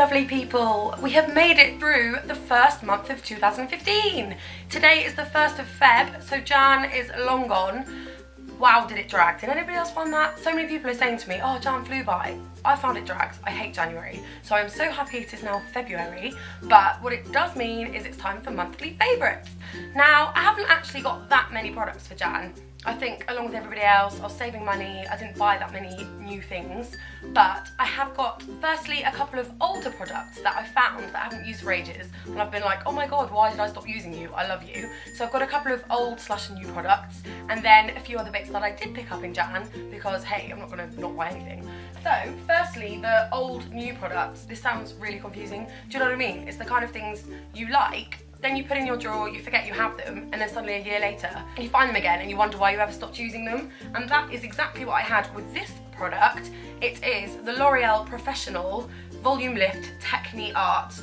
lovely people, we have made it through the first month of 2015. Today is the 1st of Feb, so Jan is long gone. Wow, did it drag? Did anybody else find that? So many people are saying to me, oh, Jan flew by. I found it dragged. I hate January. So I'm so happy it is now February, but what it does mean is it's time for monthly favourites. Now, I haven't actually got that many products for Jan. I think, along with everybody else, I was saving money. I didn't buy that many new things, but I have got, firstly, a couple of older products that I found that I haven't used for ages, and I've been like, oh my god, why did I stop using you? I love you. So I've got a couple of old/new products, and then a few other bits that I did pick up in Jan, because hey, I'm not going to not buy anything. So, firstly, the old new products. This sounds really confusing. Do you know what I mean? It's the kind of things you like, then you put in your drawer, you forget you have them, and then suddenly a year later, you find them again and you wonder why you ever stopped using them. And that is exactly what I had with this product. It is the L'Oreal Professionnel Volume Lift Tecni Art.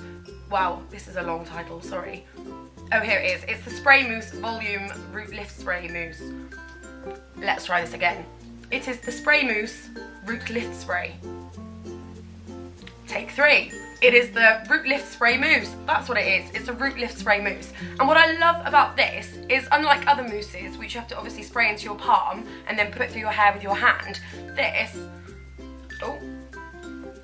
Wow, this is a long title, sorry. Oh, here it is. It's the Spray Mousse Volume Root Lift Spray Mousse. Let's try this again. It is the Spray Mousse Root Lift Spray. Take 3. It is the Root Lift Spray Mousse. That's what it is. It's a Root Lift Spray Mousse. And what I love about this is, unlike other mousses, which you have to obviously spray into your palm and then put through your hair with your hand, this, oh,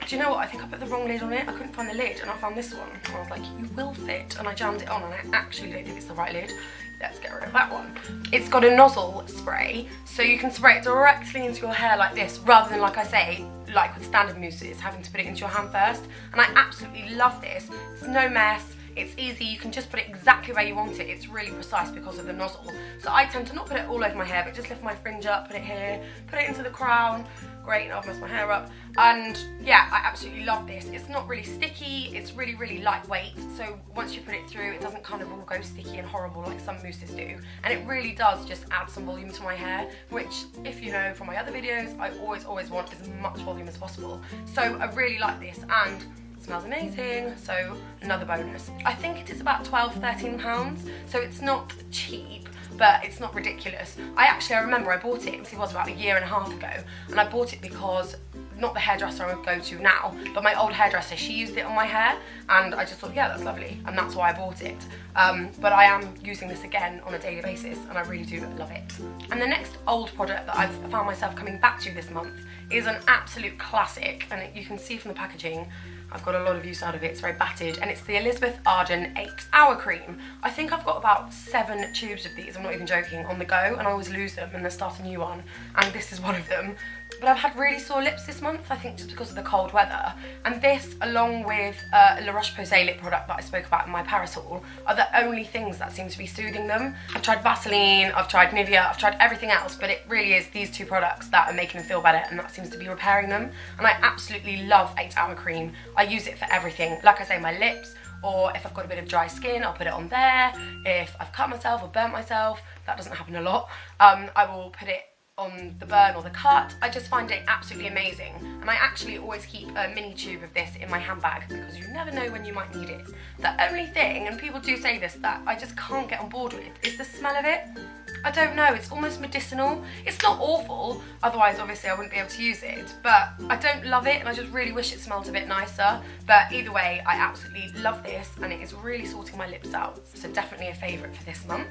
do you know what? I think I put the wrong lid on it. I couldn't find the lid and I found this one. And I was like, you will fit. And I jammed it on and I actually don't think it's the right lid. Let's get rid of that one. It's got a nozzle spray, so you can spray it directly into your hair like this, rather than, like I say, like with standard mousses, having to put it into your hand first. And I absolutely love this. It's no mess. It's easy, you can just put it exactly where you want it. It's really precise because of the nozzle. So I tend to not put it all over my hair, but just lift my fringe up, put it here, put it into the crown. Great, and I've messed my hair up. And yeah, I absolutely love this. It's not really sticky, it's really, really lightweight. So once you put it through, it doesn't kind of all go sticky and horrible like some mousses do. And it really does just add some volume to my hair, which, if you know from my other videos, I always want as much volume as possible. So I really like this, and it smells amazing, so another bonus. I think it is about £12–13, so it's not cheap, but it's not ridiculous. I remember I bought it, it was about a year and a half ago, and I bought it because, not the hairdresser I would go to now, but my old hairdresser, she used it on my hair, and I just thought, yeah, that's lovely, and that's why I bought it. But I am using this again on a daily basis, and I really do love it. And the next old product that I've found myself coming back to this month is an absolute classic, and you can see from the packaging, I've got a lot of use out of it, it's very battered, and it's the Elizabeth Arden 8-Hour Cream. I think I've got about 7 tubes of these, I'm not even joking, on the go, and I always lose them and then start a new one, and this is one of them. But I've had really sore lips this month, I think just because of the cold weather, and this, along with a La Roche-Posay lip product that I spoke about in my parasol, are the only things that seem to be soothing them. I've tried Vaseline, I've tried Nivea, I've tried everything else, but it really is these 2 products that are making them feel better, and that seems to be repairing them. And I absolutely love 8-Hour Cream. I use it for everything. Like I say, my lips, or if I've got a bit of dry skin, I'll put it on there. If I've cut myself or burnt myself, that doesn't happen a lot, I will put it on the burn or the cut. I just find it absolutely amazing, and I actually always keep a mini tube of this in my handbag because you never know when you might need it. The only thing, and people do say this, that I just can't get on board with is the smell of it. I don't know, it's almost medicinal. It's not awful, otherwise obviously I wouldn't be able to use it, but I don't love it, and I just really wish it smelled a bit nicer. But either way, I absolutely love this, and it is really sorting my lips out, so definitely a favourite for this month.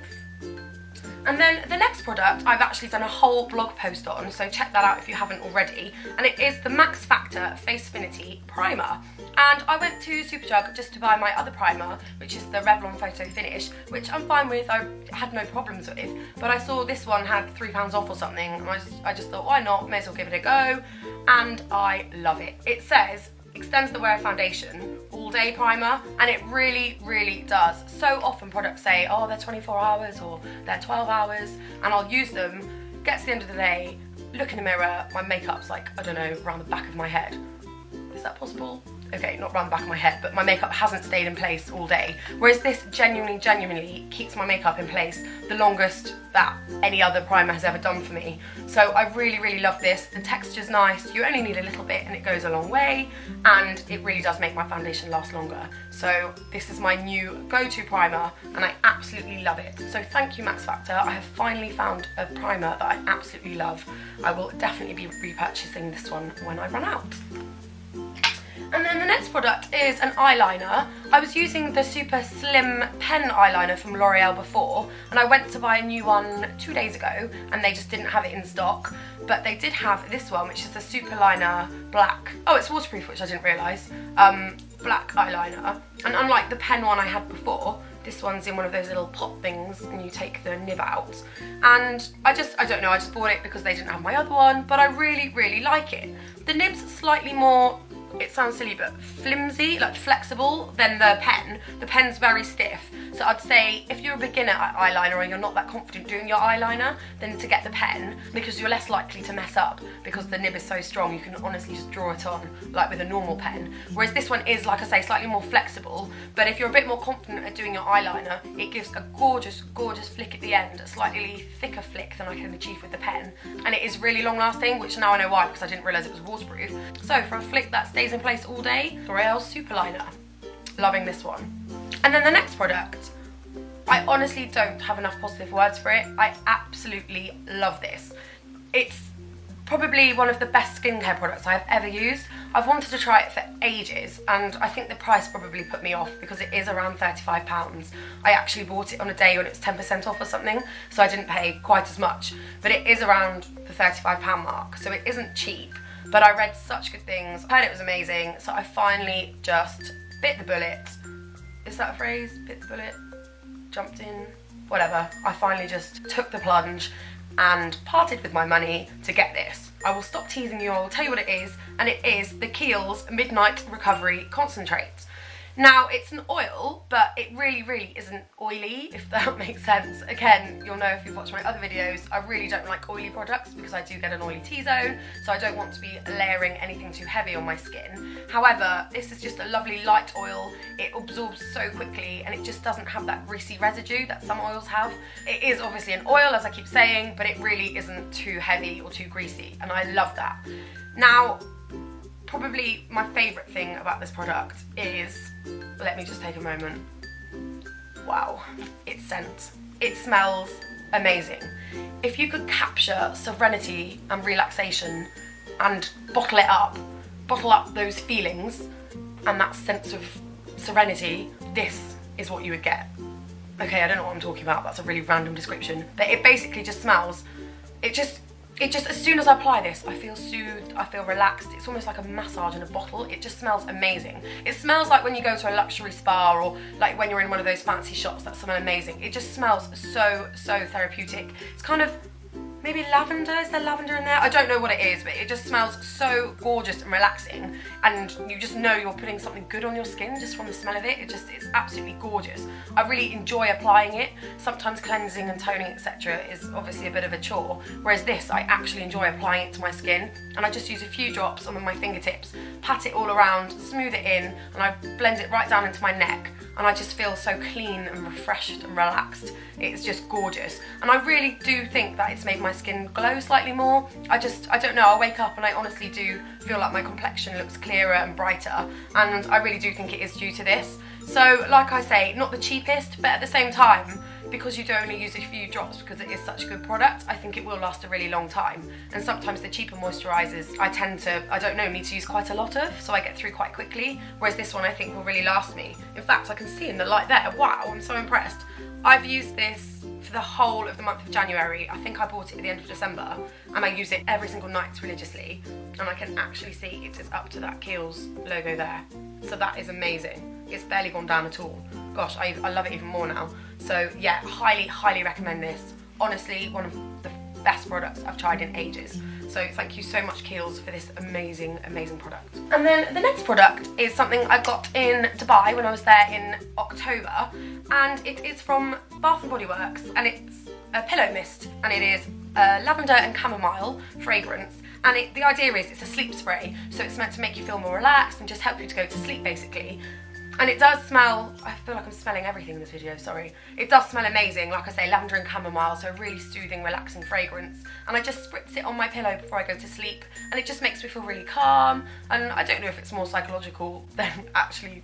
And then the next product I've actually done a whole blog post on, so check that out if you haven't already, and it is the Max Factor Facefinity Primer. And I went to Superdrug just to buy my other primer, which is the Revlon Photo Finish, which I'm fine with, I had no problems with, but I saw this one had £3 off or something, and I just thought, why not, may as well give it a go, and I love it. It says, extends the wear foundation, all day primer, and it really, really does. So often products say, oh, they're 24 hours or they're 12 hours, and I'll use them, get to the end of the day, look in the mirror, my makeup's like, I don't know, around the back of my head. Is that possible? Okay, not around the back of my head, but my makeup hasn't stayed in place all day. Whereas this genuinely keeps my makeup in place the longest that any other primer has ever done for me. So I really, really love this. The texture's nice, you only need a little bit and it goes a long way, and it really does make my foundation last longer. So this is my new go-to primer, and I absolutely love it. So thank you, Max Factor. I have finally found a primer that I absolutely love. I will definitely be repurchasing this one when I run out. And then the next product is an eyeliner. I was using the super slim pen eyeliner from L'Oreal before, and I went to buy a new one 2 days ago and they just didn't have it in stock. But they did have this one, which is the Super Liner Black. Oh, it's waterproof, which I didn't realise. Black eyeliner. And unlike the pen one I had before, this one's in one of those little pot things and you take the nib out. And I don't know, I just bought it because they didn't have my other one, but I really, really like it. The nib's slightly more, it sounds silly, but flimsy, like flexible than the pen. The pen's very stiff. So I'd say if you're a beginner at eyeliner or you're not that confident doing your eyeliner, then to get the pen, because you're less likely to mess up because the nib is so strong, you can honestly just draw it on like with a normal pen. Whereas this one is, like I say, slightly more flexible, but if you're a bit more confident at doing your eyeliner, it gives a gorgeous, gorgeous flick at the end, a slightly thicker flick than I can achieve with the pen. And it is really long lasting, which now I know why, because I didn't realise it was waterproof. So for a flick that stays in place all day, L'Oreal Super Liner. Loving this one. And then the next product, I honestly don't have enough positive words for it. I absolutely love this. It's probably one of the best skincare products I've ever used. I've wanted to try it for ages, and I think the price probably put me off because it is around £35. I actually bought it on a day when it was 10% off or something, so I didn't pay quite as much. But it is around the £35 mark, so it isn't cheap. But I read such good things, I heard it was amazing, so I finally just bit the bullet. Is that a phrase? Bit the bullet? Jumped in? Whatever. I finally just took the plunge and parted with my money to get this. I will stop teasing you, I will tell you what it is, and it is the Kiehls Midnight Recovery Concentrate. Now, it's an oil, but it really, really isn't oily, if that makes sense. Again, you'll know if you've watched my other videos, I really don't like oily products because I do get an oily T-zone, so I don't want to be layering anything too heavy on my skin. However, this is just a lovely light oil. It absorbs so quickly, and it just doesn't have that greasy residue that some oils have. It is obviously an oil, as I keep saying, but it really isn't too heavy or too greasy, and I love that. Now, probably my favourite thing about this product is, let me just take a moment. Wow, its scent. It smells amazing. If you could capture serenity and relaxation and bottle up those feelings and that sense of serenity, this is what you would get. Okay, I don't know what I'm talking about, that's a really random description, but it basically just smells, it just, as soon as I apply this, I feel soothed, I feel relaxed. It's almost like a massage in a bottle. It just smells amazing. It smells like when you go to a luxury spa or like when you're in one of those fancy shops that smell amazing. It just smells so, so therapeutic. It's kind of, maybe lavender, is there lavender in there? I don't know what it is, but it just smells so gorgeous and relaxing, and you just know you're putting something good on your skin just from the smell of it. It's absolutely gorgeous. I really enjoy applying it. Sometimes cleansing and toning, etc. is obviously a bit of a chore, whereas this, I actually enjoy applying it to my skin, and I just use a few drops on my fingertips, pat it all around, smooth it in, and I blend it right down into my neck, and I just feel so clean and refreshed and relaxed. It's just gorgeous, and I really do think that it's made my skin glow slightly more. I don't know, I wake up and I honestly do feel like my complexion looks clearer and brighter, and I really do think it is due to this. So like I say, not the cheapest, but at the same time, because you do only use a few drops because it is such a good product, I think it will last a really long time. And sometimes the cheaper moisturisers I tend to, I don't know, need to use quite a lot of, so I get through quite quickly, whereas this one I think will really last me. In fact, I can see in the light there, wow, I'm so impressed. I've used this for the whole of the month of January. I think I bought it at the end of December, and I use it every single night religiously, and I can actually see it is up to that Kiehls logo there. So that is amazing. It's barely gone down at all. Gosh, I love it even more now. So yeah, highly, highly recommend this. Honestly, one of the best products I've tried in ages. So thank you so much, Kiehls, for this amazing, amazing product. And then the next product is something I got in Dubai when I was there in October, and it is from Bath & Body Works, and it's a pillow mist, and it is lavender and chamomile fragrance. And the idea is it's a sleep spray, so it's meant to make you feel more relaxed and just help you to go to sleep, basically. And it does smell, I feel like I'm smelling everything in this video, sorry. It does smell amazing, like I say, lavender and chamomile, so a really soothing, relaxing fragrance. And I just spritz it on my pillow before I go to sleep, and it just makes me feel really calm. And I don't know if it's more psychological than actually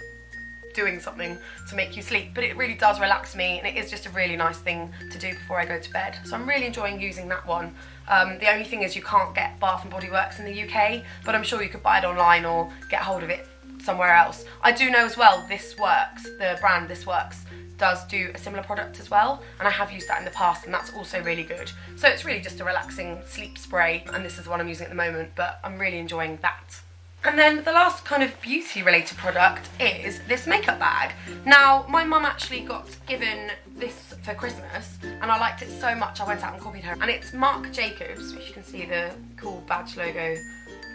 doing something to make you sleep, but it really does relax me, and it is just a really nice thing to do before I go to bed. So I'm really enjoying using that one. The only thing is you can't get Bath & Body Works in the UK, but I'm sure you could buy it online or get hold of it somewhere else. I do know as well This Works, the brand This Works, does do a similar product as well, and I have used that in the past, and that's also really good. So it's really just a relaxing sleep spray, and this is the one I'm using at the moment, but I'm really enjoying that. And then the last kind of beauty related product is this makeup bag. Now, my mum actually got given this for Christmas, and I liked it so much I went out and copied her. And it's Marc Jacobs, which you can see the cool badge logo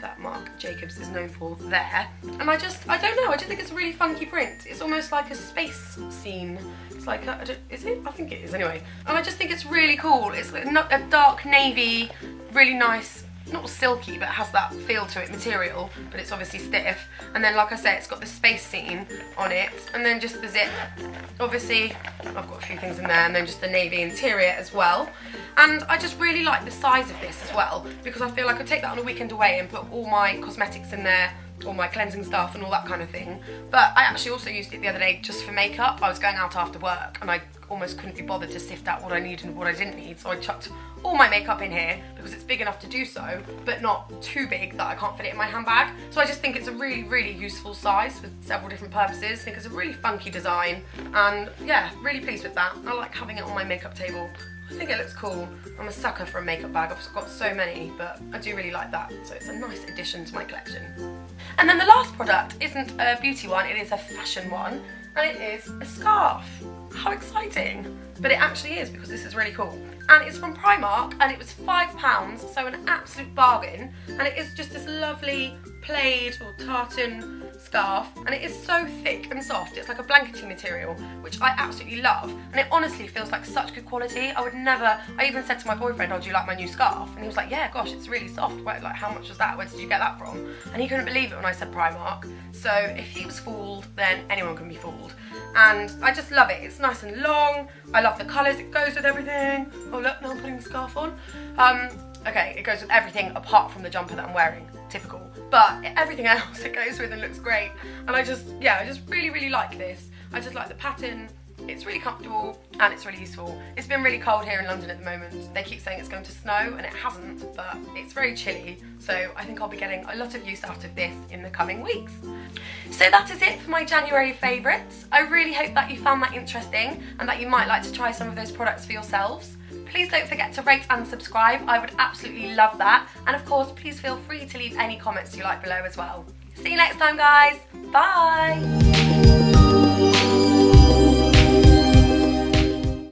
that Marc Jacobs is known for there. And I don't know, I just think it's a really funky print. It's almost like a space scene. It's like, is it? I think it is anyway. And I just think it's really cool. It's like a dark navy, really nice, not silky, but it has that feel to it material, but it's obviously stiff. And then, like I said, it's got the space scene on it, and then just the zip. Obviously, I've got a few things in there, and then just the navy interior as well. And I just really like the size of this as well, because I feel like I could take that on a weekend away and put all my cosmetics in there, all my cleansing stuff and all that kind of thing. But I actually also used it the other day just for makeup. I was going out after work and I almost couldn't be bothered to sift out what I needed and what I didn't need, so I chucked all my makeup in here because it's big enough to do so, but not too big that I can't fit it in my handbag. So I just think it's a really, really useful size for several different purposes. I think it's a really funky design, and yeah, really pleased with that. I like having it on my makeup table. I think it looks cool. I'm a sucker for a makeup bag. I've got so many, but I do really like that. So it's a nice addition to my collection. And then the last product isn't a beauty one, it is a fashion one, and it is a scarf. How exciting! But it actually is, because this is really cool. And it's from Primark, and it was £5, so an absolute bargain. And it is just this lovely plaid or tartan scarf, and it is so thick and soft. It's like a blankety material, which I absolutely love, and it honestly feels like such good quality. I would never, I even said to my boyfriend, oh, do you like my new scarf? And he was like, yeah, gosh, it's really soft. Wait, like, how much was that? Where did you get that from? And he couldn't believe it when I said Primark. So if he was fooled, then anyone can be fooled. And I just love it. It's nice and long. I love the colours. It goes with everything. Oh look, now I'm putting the scarf on. Okay, it goes with everything apart from the jumper that I'm wearing. Typical. But everything else it goes with and looks great. And I just really, really like this. I just like the pattern. It's really comfortable and it's really useful. It's been really cold here in London at the moment. They keep saying it's going to snow, and it hasn't, but it's very chilly. So I think I'll be getting a lot of use out of this in the coming weeks. So that is it for my January favourites. I really hope that you found that interesting and that you might like to try some of those products for yourselves. Please don't forget to rate and subscribe. I would absolutely love that. And of course, please feel free to leave any comments you like below as well. See you next time, guys. Bye.